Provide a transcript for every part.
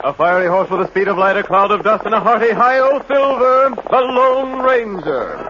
A fiery horse with the speed of light, a cloud of dust, and a hearty hi-yo silver, the Lone Ranger.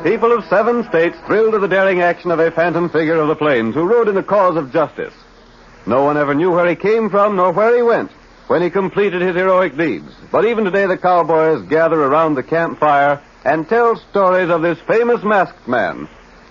People of 7 states thrilled to the daring action of a phantom figure of the plains who rode in the cause of justice. No one ever knew where he came from nor where he went when he completed his heroic deeds. But even today the cowboys gather around the campfire and tell stories of this famous masked man,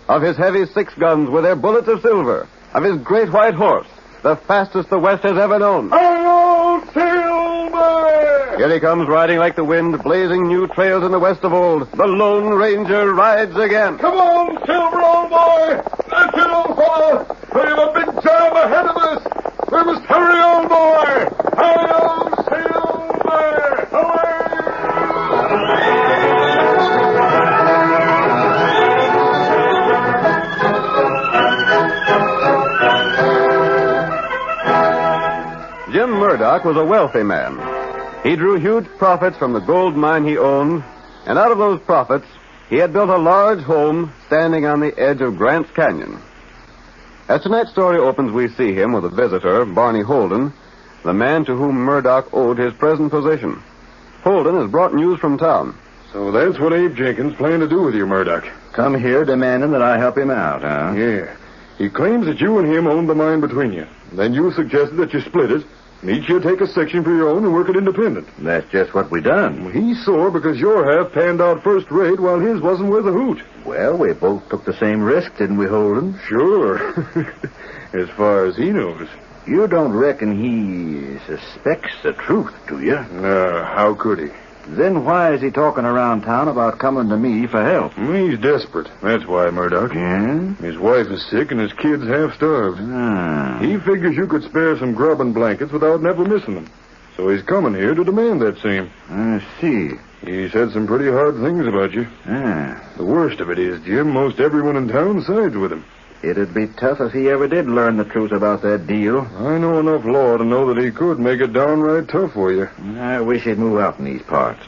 of his heavy 6 guns with their bullets of silver, of his great white horse, the fastest the West has ever known. Hello, Silver! Here he comes, riding like the wind, blazing new trails in the West of old. The Lone Ranger rides again. Come on, Silver, old boy! That's it, old fellow! We have a big jam ahead of us! We must hurry, old boy! Hello, Silver! Away! Jim Murdoch was a wealthy man. He drew huge profits from the gold mine he owned, and out of those profits, he had built a large home standing on the edge of Grant's Canyon. As tonight's story opens, we see him with a visitor, Barney Holden, the man to whom Murdoch owed his present position. Holden has brought news from town. So that's what Abe Jenkins planned to do with you, Murdoch. Come here demanding that I help him out, huh? Yeah. He claims that you and him owned the mine between you. Then you suggested that you split it, and each you take a section for your own and work it independent. That's just what we done. He's sore because your half panned out first rate while his wasn't worth a hoot. Well, we both took the same risk, didn't we, Holden? Sure. As far as he knows. You don't reckon he suspects the truth, do you? No, how could he? Then why is he talking around town about coming to me for help? He's desperate. That's why, Murdoch. Yeah? His wife is sick and his kid's half starved. Ah. He figures you could spare some grub and blankets without never missing them. So he's coming here to demand that same. I see. He said some pretty hard things about you. Ah. The worst of it is, Jim, most everyone in town sides with him. It'd be tough if he ever did learn the truth about that deal. I know enough law to know that he could make it downright tough for you. I wish he'd move out in these parts.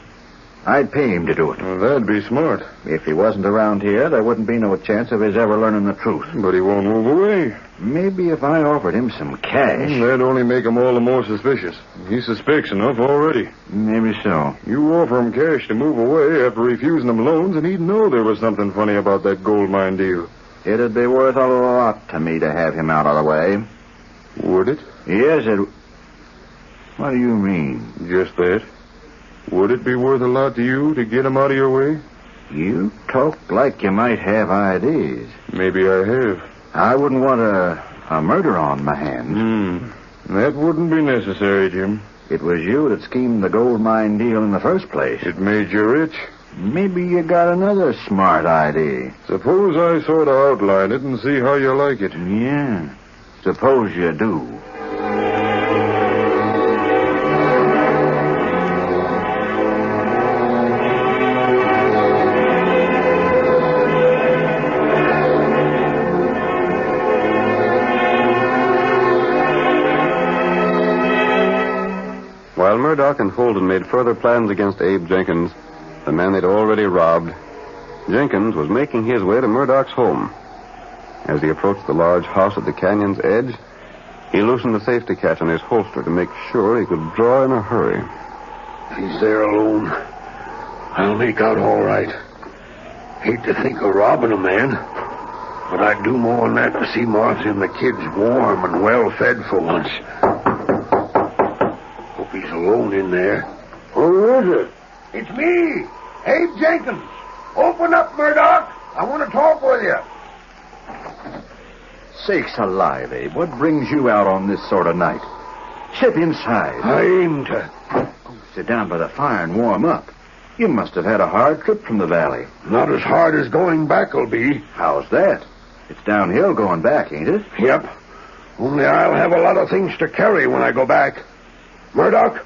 I'd pay him to do it. Well, that'd be smart. If he wasn't around here, there wouldn't be no chance of his ever learning the truth. But he won't move away. Maybe if I offered him some cash. That'd only make him all the more suspicious. He suspects enough already. Maybe so. You offer him cash to move away after refusing him loans, and he'd know there was something funny about that gold mine deal. It'd be worth a lot to me to have him out of the way. Would it? Yes, it... What do you mean? Just that. Would it be worth a lot to you to get him out of your way? You talk like you might have ideas. Maybe I have. I wouldn't want a murder on my hands. That wouldn't be necessary, Jim. It was you that schemed the gold mine deal in the first place. It made you rich. Maybe you got another smart idea. Suppose I sort of outline it and see how you like it. Yeah. Suppose you do. Murdoch and Holden made further plans against Abe Jenkins, the man they'd already robbed, Jenkins was making his way to Murdoch's home. As he approached the large house at the canyon's edge, he loosened the safety catch on his holster to make sure he could draw in a hurry. He's there alone. I'll make out all right. Hate to think of robbing a man, but I'd do more than that to see Martha and the kids warm and well-fed for once. Hope he's alone in there. Who is it? It's me, Abe Jenkins. Open up, Murdoch. I want to talk with you. Sakes alive, Abe. What brings you out on this sort of night? Step inside. I aim to. Sit down by the fire and warm up. You must have had a hard trip from the valley. Not as hard as going back will be. How's that? It's downhill going back, ain't it? Yep. Only I'll have a lot of things to carry when I go back. Murdoch,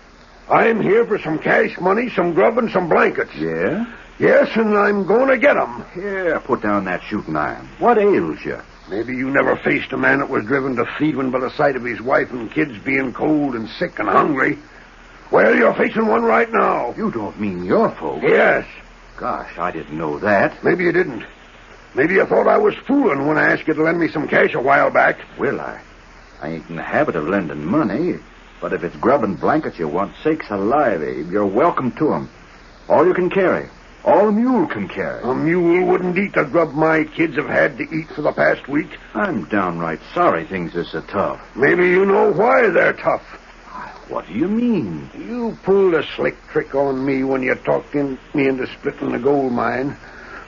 I'm here for some cash money, some grub, and some blankets. Yeah? Yes, and I'm going to get 'em. Here, put down that shooting iron. What ails you? Maybe you never faced a man that was driven to thieving by the sight of his wife and kids being cold and sick and hungry. Well, you're facing one right now. You don't mean your folks? Yes. Gosh, I didn't know that. Maybe you didn't. Maybe you thought I was fooling when I asked you to lend me some cash a while back. Well, I ain't in the habit of lending money. But if it's grub and blankets you want, sakes alive, Abe, you're welcome to 'em. All you can carry. All a mule can carry. A mule wouldn't eat the grub my kids have had to eat for the past week. I'm downright sorry things are so tough. Maybe you know why they're tough. What do you mean? You pulled a slick trick on me when you talked me into splitting the gold mine.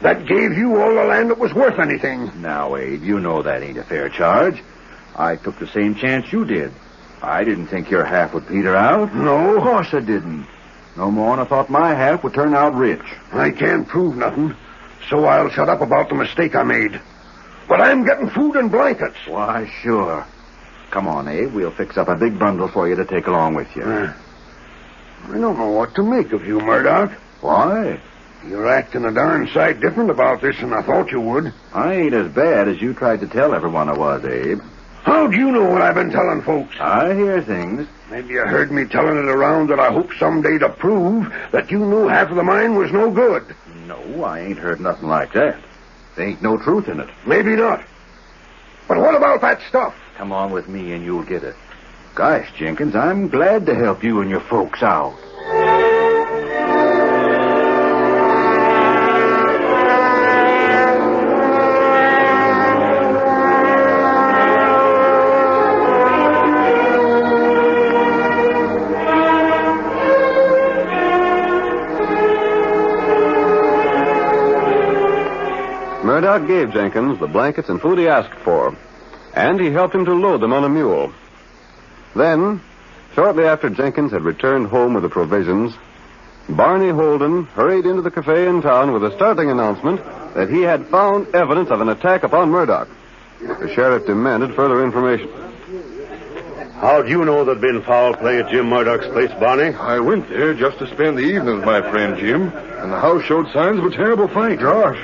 That gave you all the land that was worth anything. Now, Abe, you know that ain't a fair charge. I took the same chance you did. I didn't think your half would peter out. No? Of course I didn't. No more than I thought my half would turn out rich. I can't prove nothing, so I'll shut up about the mistake I made. But I'm getting food and blankets. Why, sure. Come on, Abe. We'll fix up a big bundle for you to take along with you. I don't know what to make of you, Murdoch. Why? You're acting a darn sight different about this than I thought you would. I ain't as bad as you tried to tell everyone I was, Abe. How'd you know what I've been telling folks? I hear things. Maybe you heard me telling it around that I hope someday to prove that you knew half of the mine was no good. No, I ain't heard nothing like that. There ain't no truth in it. Maybe not. But what about that stuff? Come on with me and you'll get it. Gosh, Jenkins, I'm glad to help you and your folks out. Murdoch gave Jenkins the blankets and food he asked for, and he helped him to load them on a mule. Then, shortly after Jenkins had returned home with the provisions, Barney Holden hurried into the cafe in town with a startling announcement that he had found evidence of an attack upon Murdoch. The sheriff demanded further information. How'd you know there'd been foul play at Jim Murdoch's place, Barney? I went there just to spend the evening with my friend Jim, and the house showed signs of a terrible fight. Gosh,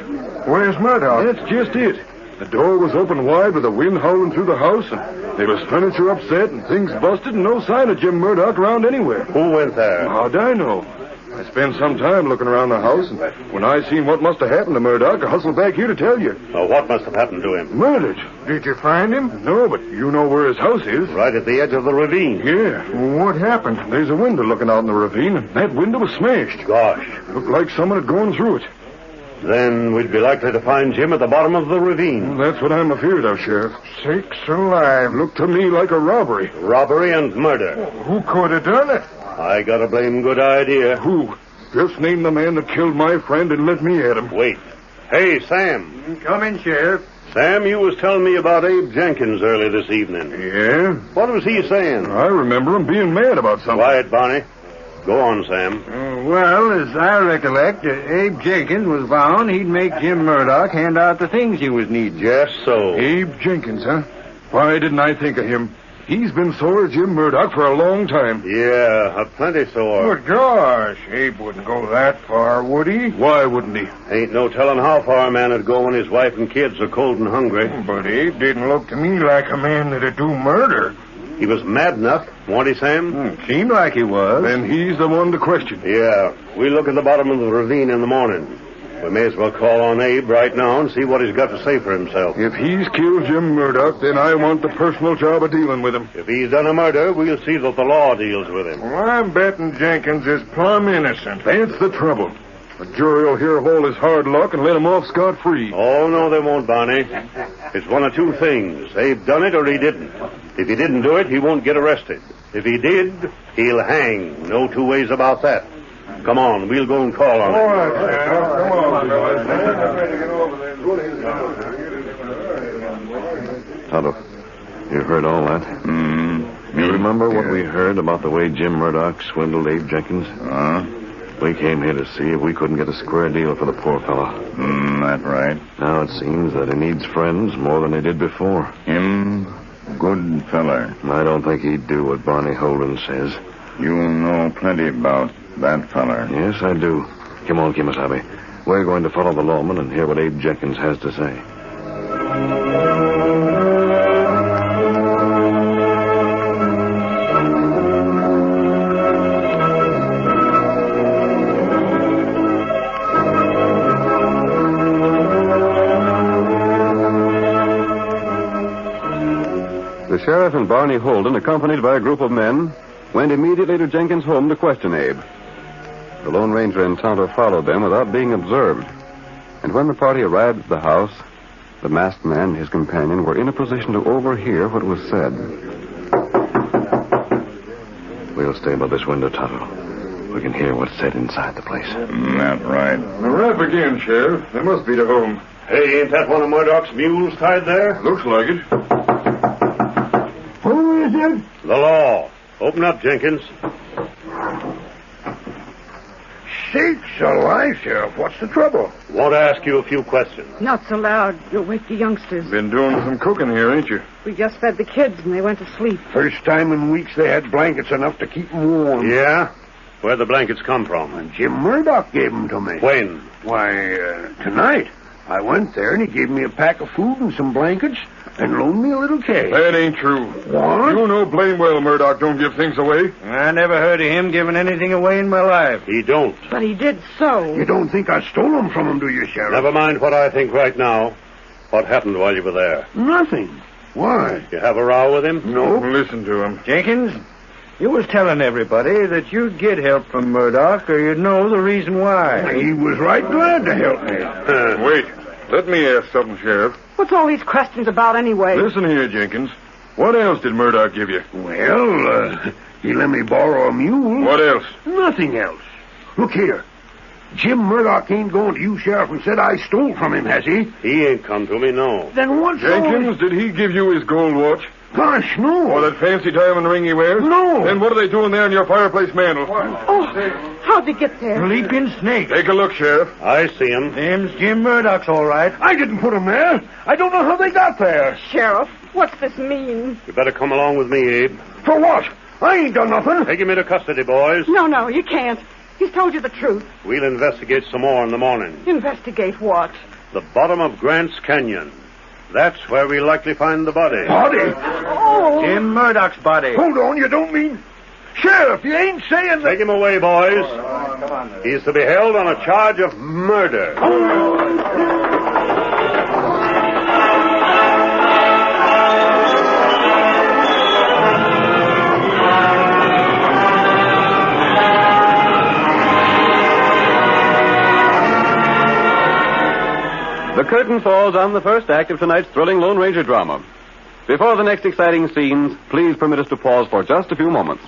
where's Murdoch? That's just it. The door was open wide with the wind howling through the house, and there was furniture upset and things busted and no sign of Jim Murdoch around anywhere. Who went there? How'd I know? I spent some time looking around the house, and when I seen what must have happened to Murdoch, I hustled back here to tell you. What must have happened to him? Murdered. Did you find him? No, but you know where his house is. Right at the edge of the ravine. Yeah. What happened? There's a window looking out in the ravine, and that window was smashed. Gosh. Looked like someone had gone through it. Then we'd be likely to find Jim at the bottom of the ravine. Well, that's what I'm afeard of, Sheriff. Sakes alive. Looked to me like a robbery. Robbery and murder. Who could have done it? I got a blame good idea. Who? Just name the man that killed my friend and let me at him. Wait. Hey, Sam. Come in, Sheriff. Sam, you was telling me about Abe Jenkins early this evening. Yeah? What was he saying? I remember him being mad about something. Quiet, Barney. Go on, Sam. Well, as I recollect, Abe Jenkins was bound he'd make Jim Murdoch hand out the things he was needing. Just so. Abe Jenkins, huh? Why didn't I think of him? He's been sore as Jim Murdoch for a long time. Yeah, plenty sore. Good gosh, Abe wouldn't go that far, would he? Why wouldn't he? Ain't no telling how far a man would go when his wife and kids are cold and hungry. But Abe didn't look to me like a man that'd do murder. He was mad enough Want he, Sam? Seemed like he was. Then he's the one to question. Yeah. We look at the bottom of the ravine in the morning. We may as well call on Abe right now and see what he's got to say for himself. If he's killed Jim Murdoch, then I want the personal job of dealing with him. If he's done a murder, we'll see that the law deals with him. Well, I'm betting Jenkins is plumb innocent. That's the trouble. The jury will hear of all his hard luck and let him off scot-free. Oh, no, they won't, Barney. It's one of two things. Abe done it or he didn't. If he didn't do it, he won't get arrested. If he did, he'll hang. No two ways about that. Come on, we'll go and call on him. All right, Sam. Come on. Tonto, you heard all that? You remember what we heard about the way Jim Murdoch swindled Abe Jenkins? We came here to see if we couldn't get a square deal for the poor fellow. That's right. Now it seems that he needs friends more than he did before. Him, good feller. I don't think he'd do what Barney Holden says. You know plenty about that feller. Yes, I do. Come on, Kimasabi. We're going to follow the lawman and hear what Abe Jenkins has to say. The sheriff and Barney Holden, accompanied by a group of men, went immediately to Jenkins' home to question Abe. The Lone Ranger and Tonto followed them without being observed. And when the party arrived at the house, the masked man and his companion were in a position to overhear what was said. We'll stay by this window, Tonto. We can hear what's said inside the place. That's right. The rap again, Sheriff. They must be to home. Hey, ain't that one of Murdoch's mules tied there? Looks like it. Who is it? The law. Open up, Jenkins. Sakes alive, Sheriff. What's the trouble? Want to ask you a few questions. Not so loud. You'll wake the youngsters. Been doing some cooking here, ain't you? We just fed the kids and they went to sleep. First time in weeks they had blankets enough to keep them warm. Yeah? Where'd the blankets come from? And Jim Murdoch gave them to me. When? Why, tonight. I went there and he gave me a pack of food and some blankets and loaned me a little cake. That ain't true. What? You know blame well Murdoch don't give things away. I never heard of him giving anything away in my life. He don't. But he did so. You don't think I stole them from him, do you, Sheriff? Never mind what I think right now. What happened while you were there? Nothing. Why? You have a row with him? No. Listen to him. Jenkins, you was telling everybody that you'd get help from Murdoch or you'd know the reason why. He was right glad to help me. Wait. Let me ask something, Sheriff. What's all these questions about anyway? Listen here, Jenkins. What else did Murdoch give you? Well, he let me borrow a mule. What else? Nothing else. Look here. Jim Murdoch ain't going to you, Sheriff, and said I stole from him, has he? He ain't come to me, no. Then what's Jenkins, did he give you his gold watch? Gosh, no. Or that fancy diamond ring he wears? No. Then what are they doing there in your fireplace mantle? Oh, how'd they get there? Leaping snake. Take a look, Sheriff. I see him. Them's Jim Murdoch's all right. I didn't put him there. I don't know how they got there. Sheriff, what's this mean? You better come along with me, Abe. For what? I ain't done nothing. Take him into custody, boys. No, you can't. He's told you the truth. We'll investigate some more in the morning. Investigate what? The bottom of Grant's Canyon. That's where we'll likely find the body. Body? Oh. Jim Murdoch's body. Hold on, you don't mean... Sheriff, you ain't saying that... Take him away, boys. He's to be held on a charge of murder. The curtain falls on the first act of tonight's thrilling Lone Ranger drama. Before the next exciting scenes, please permit us to pause for just a few moments.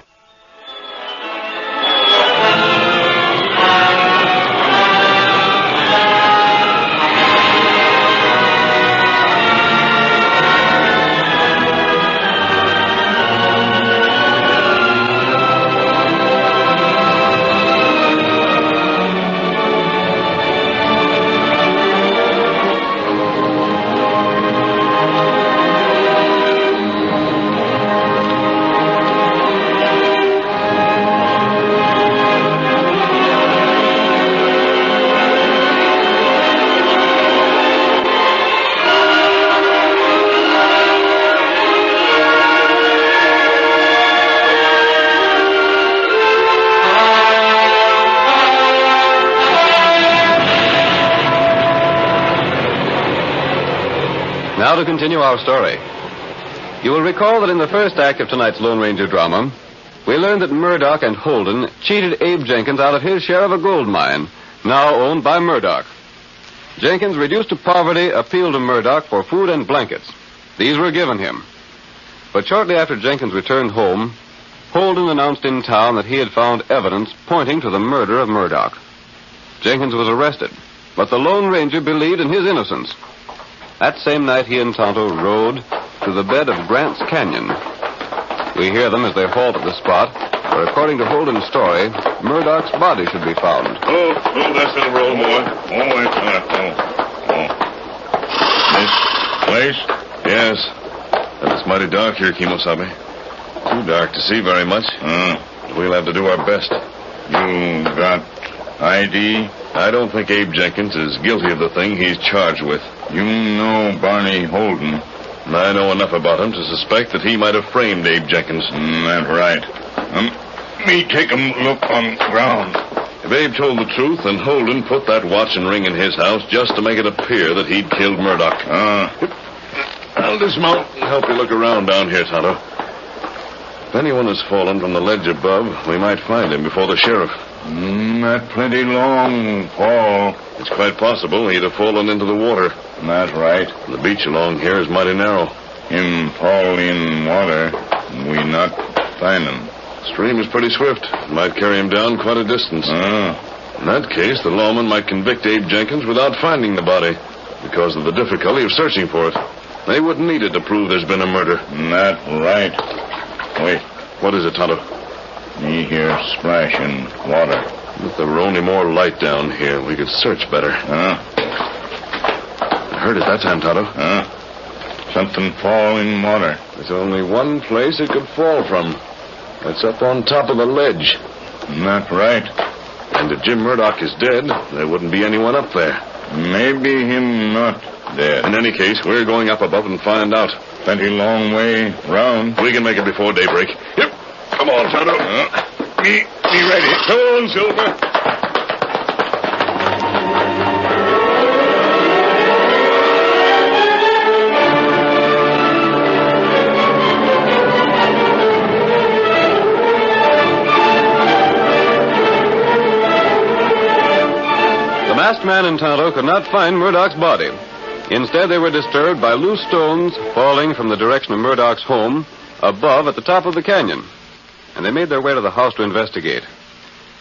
Now to continue our story. You will recall that in the first act of tonight's Lone Ranger drama, we learned that Murdoch and Holden cheated Abe Jenkins out of his share of a gold mine, now owned by Murdoch. Jenkins, reduced to poverty, appealed to Murdoch for food and blankets. These were given him. But shortly after Jenkins returned home, Holden announced in town that he had found evidence pointing to the murder of Murdoch. Jenkins was arrested, but the Lone Ranger believed in his innocence. That same night, he and Tonto rode to the bed of Grant's Canyon. We hear them as they halt at the spot where, according to Holden's story, Murdoch's body should be found. Oh, that's in a roll, boy. This place? Yes. And it's mighty dark here, Kimosabe. Too dark to see very much. We'll have to do our best. You got ID? I don't think Abe Jenkins is guilty of the thing he's charged with. You know Barney Holden. I know enough about him to suspect that he might have framed Abe Jenkins. That's right. Me take a look on ground. If Abe told the truth, then Holden put that watch and ring in his house just to make it appear that he'd killed Murdoch. I'll dismount and help you look around down here, Tonto. If anyone has fallen from the ledge above, we might find him before the sheriff. That plenty long fall. It's quite possible he'd have fallen into the water. That's right. The beach along here is mighty narrow. Him fall in water, we not find him. The stream is pretty swift. It might carry him down quite a distance. In that case, the lawman might convict Abe Jenkins without finding the body because of the difficulty of searching for it. They wouldn't need it to prove there's been a murder. That's right. Wait. What is it, Tonto? Me hear splashing water. If there were only more light down here, we could search better. I heard it that time, Tonto. Something fall in water. There's only one place it could fall from. It's up on top of the ledge. That's right. And if Jim Murdoch is dead, there wouldn't be anyone up there. Maybe him not dead. In any case, we're going up above and find out. Plenty long way round. We can make it before daybreak. Yep. Come on, Tonto. Me ready. Come on, Silver. The masked man and Tonto could not find Murdoch's body. Instead, they were disturbed by loose stones falling from the direction of Murdoch's home above at the top of the canyon. And they made their way to the house to investigate.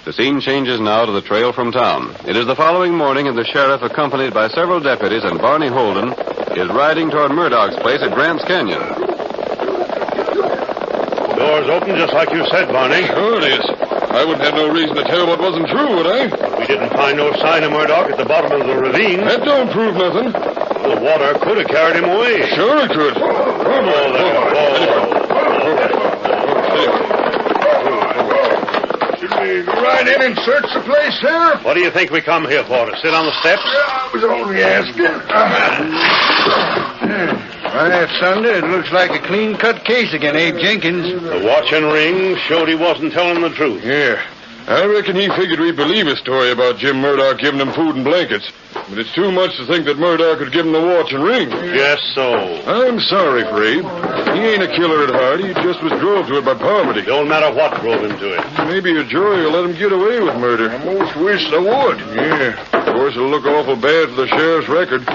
The scene changes now to the trail from town. It is the following morning, and the sheriff, accompanied by several deputies and Barney Holden, is riding toward Murdoch's place at Grant's Canyon. Door's open just like you said, Barney. Sure it is. I wouldn't have no reason to tell what wasn't true, would I? We didn't find no sign of Murdoch at the bottom of the ravine. That don't prove nothing. The water could have carried him away. Sure it could. Should we go right in and search the place, Sheriff? What do you think we come here for? To sit on the steps? I was only asking. Right, Sunder, it looks like a clean-cut case again, Abe Jenkins. The watch and ring showed he wasn't telling the truth. Yeah. I reckon he figured we'd believe his story about Jim Murdoch giving him food and blankets. But it's too much to think that Murdoch would give him the watch and ring. Yes, so. I'm sorry for Abe. He ain't a killer at heart. He just was drove to it by poverty. Don't matter what drove him to it. Maybe a jury will let him get away with murder. I most wish they would. Yeah. Of course, it'll look awful bad for the sheriff's record.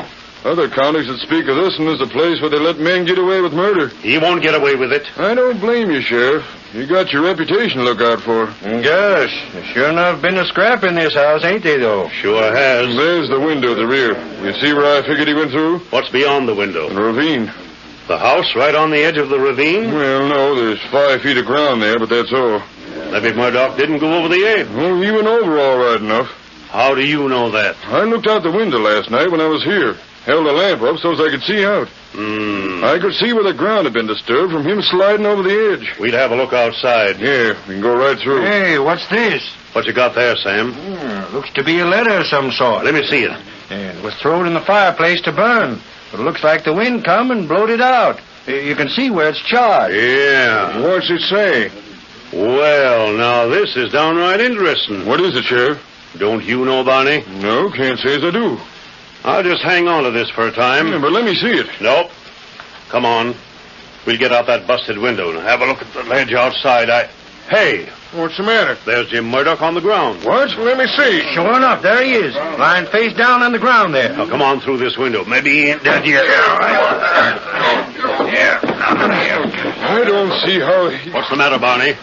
Other counties that speak of this one as a place where they let men get away with murder. He won't get away with it. I don't blame you, Sheriff. You got your reputation to look out for. Gosh, sure enough been a scrap in this house, ain't they, though? Sure has. There's the window at the rear. You see where I figured he went through? What's beyond the window? The ravine. The house right on the edge of the ravine? Well, no, there's 5 feet of ground there, but that's all. Maybe Murdoch didn't go over the Abe. Oh, he went over all right enough. How do you know that? I looked out the window last night when I was here. Held the lamp up so as I could see out. I could see where the ground had been disturbed from him sliding over the edge. We'd have a look outside. Yeah, we can go right through. Hey, what's this? What you got there, Sam? Looks to be a letter of some sort. Let me see it. It was thrown in the fireplace to burn. But it looks like the wind come and blowed it out. You can see where it's charred. Yeah. What's it say? Well, now this is downright interesting. What is it, Sheriff? Don't you know, Barney? No, can't say as I do. I'll just hang on to this for a time. Yeah, but let me see it. Nope. Come on. We'll get out that busted window and have a look at the ledge outside. Hey, What's the matter? there's Jim Murdoch on the ground. What? Let me see. Sure enough, there he is, lying face down on the ground there. Now, come on through this window. Maybe he ain't dead yet. I don't see how he... What's the matter, Barney?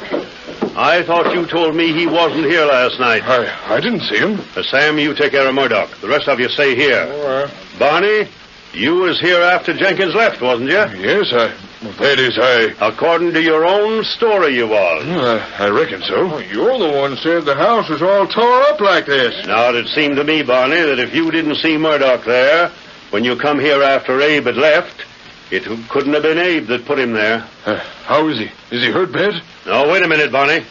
I thought you told me he wasn't here last night. I didn't see him. Sam, you take care of Murdoch. The rest of you stay here. Barney, you was here after Jenkins left, wasn't you? Yes, that is, According to your own story, you was. I reckon so. You're the one said the house was all tore up like this. Now, it seemed to me, Barney, that if you didn't see Murdoch there, when you come here after Abe had left, it couldn't have been Abe that put him there. How is he? Is he hurt bad? No, wait a minute, Barney.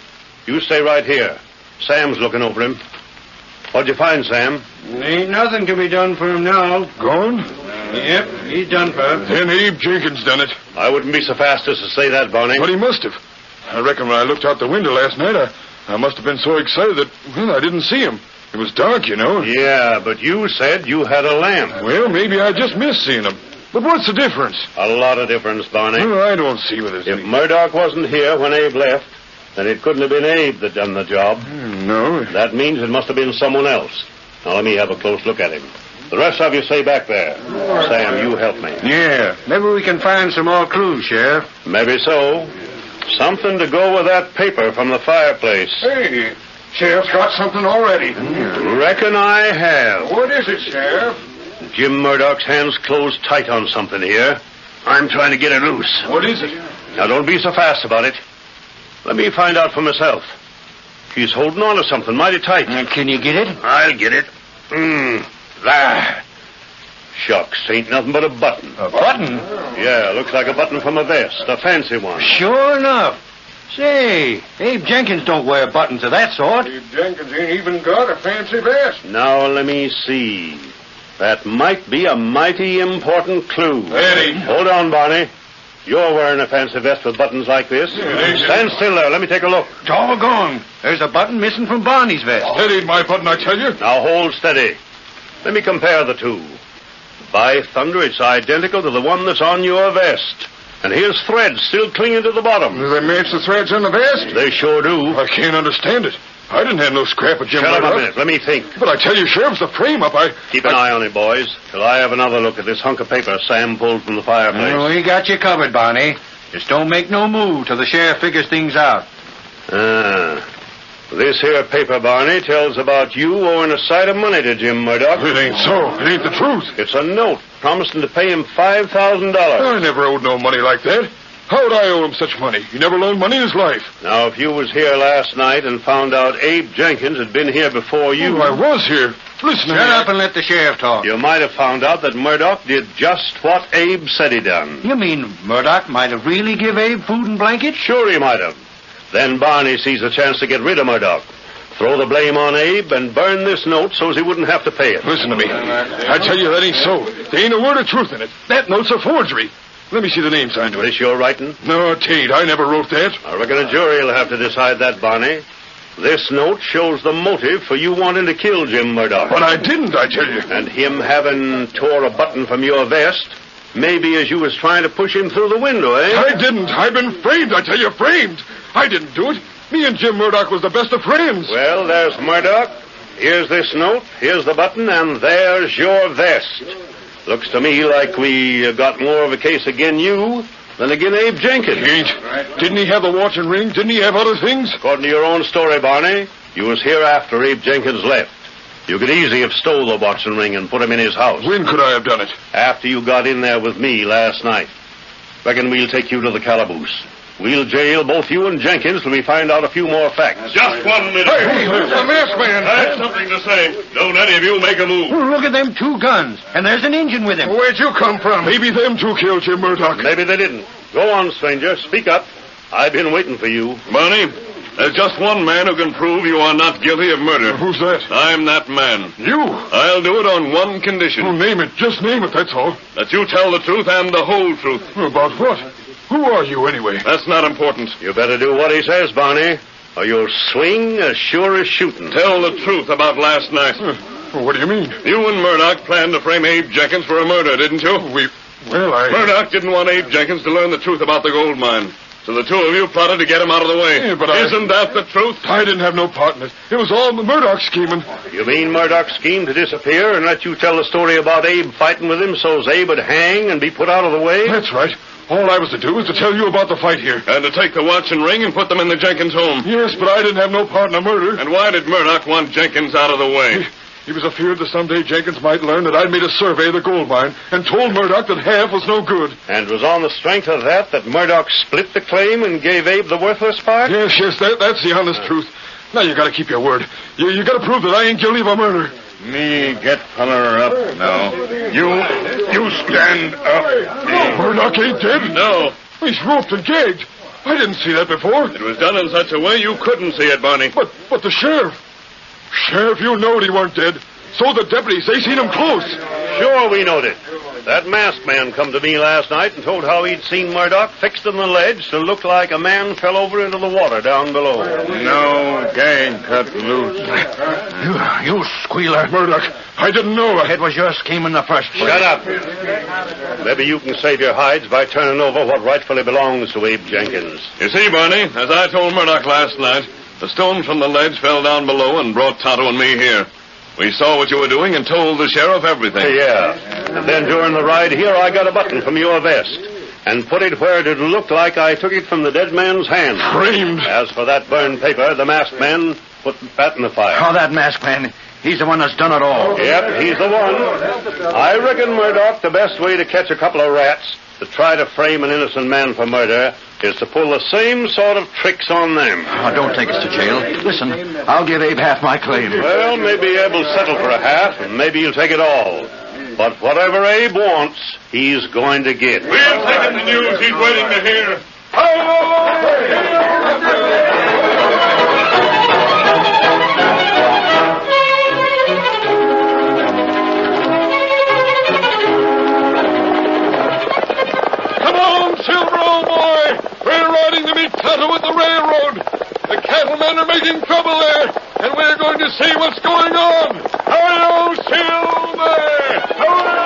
You stay right here. Sam's looking over him. What'd you find, Sam? Ain't nothing to be done for him now. Gone? Yep, he's done for. Then Abe Jenkins done it. I wouldn't be so fast as to say that, Barney. But he must have. I reckon when I looked out the window last night, I must have been so excited that, I didn't see him. It was dark, you know. Yeah, but you said you had a lamp. Well, maybe I just missed seeing him. But what's the difference? A lot of difference, Barney. I don't see what it is. If Murdoch wasn't here when Abe left, then it couldn't have been Abe that done the job. No. That means it must have been someone else. Now, let me have a close look at him. The rest of you stay back there. Sam, you help me. Yeah, maybe we can find some more clues, Sheriff. Maybe so. Something to go with that paper from the fireplace. Hey, Sheriff's got something already. Reckon I have. What is it, Sheriff? Jim Murdoch's hands closed tight on something here. I'm trying to get it loose. What is it? Now, don't be so fast about it. Let me find out for myself. He's holding on to something mighty tight. Can you get it? I'll get it. There. Shucks, ain't nothing but a button. A button? Yeah, looks like a button from a vest, a fancy one. Sure enough. Say, Abe Jenkins don't wear buttons of that sort. Abe Jenkins ain't even got a fancy vest. Now, let me see. That might be a mighty important clue. Eddie. Hold on, Barney. You're wearing a fancy vest with buttons like this. Stand still there. Let me take a look. Doggone. There's a button missing from Barney's vest. That ain't my button, I tell you. Now, hold steady. Let me compare the two. By thunder, it's identical to the one that's on your vest. And here's threads still clinging to the bottom. Do they match the threads on the vest? They sure do. I can't understand it. I didn't have no scrap of Jim Shut up Murdoch. a minute. Let me think. But I tell you, Sheriff, the frame up, Keep an eye on it, boys, till I have another look at this hunk of paper Sam pulled from the fireplace. We got you covered, Barney. Just don't make no move till the sheriff figures things out. This here paper, Barney, tells about you owing a sight of money to Jim Murdoch. It ain't so. It ain't the truth. It's a note promising to pay him $5,000. I never owed no money like that. How would I owe him such money? He never loaned money in his life. Now, if you was here last night and found out Abe Jenkins had been here before you... Oh, I was here. Listen to me. Shut up and let the sheriff talk. You might have found out that Murdoch did just what Abe said he done. You mean Murdoch might have really give Abe food and blankets? Sure he might have. Then Barney sees a chance to get rid of Murdoch. Throw the blame on Abe and burn this note so's he wouldn't have to pay it. Listen to me. I tell you, that ain't so. There ain't a word of truth in it. That note's a forgery. Let me see the name signed to it. This your writing? No, it ain't. I never wrote that. I reckon a jury will have to decide that, Barney. This note shows the motive for you wanting to kill Jim Murdoch. But I didn't, I tell you. And him having tore a button from your vest, maybe as you was trying to push him through the window, eh? I didn't. I've been framed, I tell you, framed. I didn't do it. Me and Jim Murdoch was the best of friends. Well, there's Murdoch. Here's this note. Here's the button, and there's your vest. Looks to me like we got more of a case again you than again Abe Jenkins. He ain't. Didn't he have the watch and ring? Didn't he have other things? According to your own story, Barney, you was here after Abe Jenkins left. You could easily have stole the watch and ring and put him in his house. When could I have done it? After you got in there with me last night. Reckon we'll take you to the calaboose. We'll jail both you and Jenkins till we find out a few more facts. Just 1 minute. Hey, there's the masked man. I have something to say. Don't any of you make a move. Look at them 2 guns, and there's an engine with him. Where'd you come from? Maybe them two killed Jim Murdoch. Maybe they didn't. Go on, stranger. Speak up. I've been waiting for you. Barney, there's just one man who can prove you are not guilty of murder. Who's that? I'm that man. You? I'll do it on one condition. Oh, name it. Just name it, that's all. That you tell the truth and the whole truth. About what? Who are you, anyway? That's not important. You better do what he says, Barney, or you'll swing as sure as shooting. Tell the truth about last night. Well, what do you mean? You and Murdoch planned to frame Abe Jenkins for a murder, didn't you? Murdoch didn't want Abe Jenkins to learn the truth about the gold mine. So the two of you plotted to get him out of the way. Yeah, but Isn't that the truth? I didn't have no part in it. It was all Murdoch scheming. You mean Murdoch's scheme to disappear and let you tell the story about Abe fighting with him so's Abe would hang and be put out of the way? That's right. All I was to do was to tell you about the fight here. And to take the watch and ring and put them in the Jenkins home. Yes, but I didn't have no part in the murder. And why did Murdoch want Jenkins out of the way? He was afeard that someday Jenkins might learn that I'd made a survey of the gold mine and told Murdoch that half was no good. And was on the strength of that Murdoch split the claim and gave Abe the worthless part? Yes, that's the honest truth. Now you gotta keep your word. You gotta prove that I ain't guilty of a murder. Me get feller up now. You stand up. Murdoch ain't dead? No. He's roped and gagged. I didn't see that before. It was done in such a way you couldn't see it, Barney. But the sheriff. Sheriff, you knowed he weren't dead. So the deputies, they seen him close. Sure, we knowed it. That masked man come to me last night and told how he'd seen Murdoch fixed in the ledge to look like a man fell over into the water down below. No gang cut loose. You squealer. Murdoch, I didn't know it. It was your scheme in the first place. Shut up. Maybe you can save your hides by turning over what rightfully belongs to Abe Jenkins. You see, Barney, as I told Murdoch last night, the stones from the ledge fell down below and brought Tonto and me here. We saw what you were doing and told the sheriff everything. Yeah. And then during the ride here, I got a button from your vest and put it where it looked like I took it from the dead man's hand. Framed. As for that burned paper, the masked man put that in the fire. Oh, that masked man. He's the one that's done it all. Yep, he's the one. I reckon, Murdoch, the best way to catch a couple of rats to try to frame an innocent man for murder is to pull the same sort of tricks on them. Oh, don't take us to jail. Listen, I'll give Abe half my claim. Well, maybe Abe will settle for a half, and maybe he'll take it all. But whatever Abe wants, he's going to get. We'll take him the news he's waiting to hear. Silver, old boy! We're riding to meet Tonto at the railroad. The cattlemen are making trouble there, and we're going to see what's going on. Hi-yo, Silver! Hooray!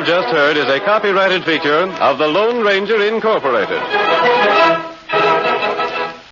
Just heard is a copyrighted feature of the Lone Ranger Incorporated.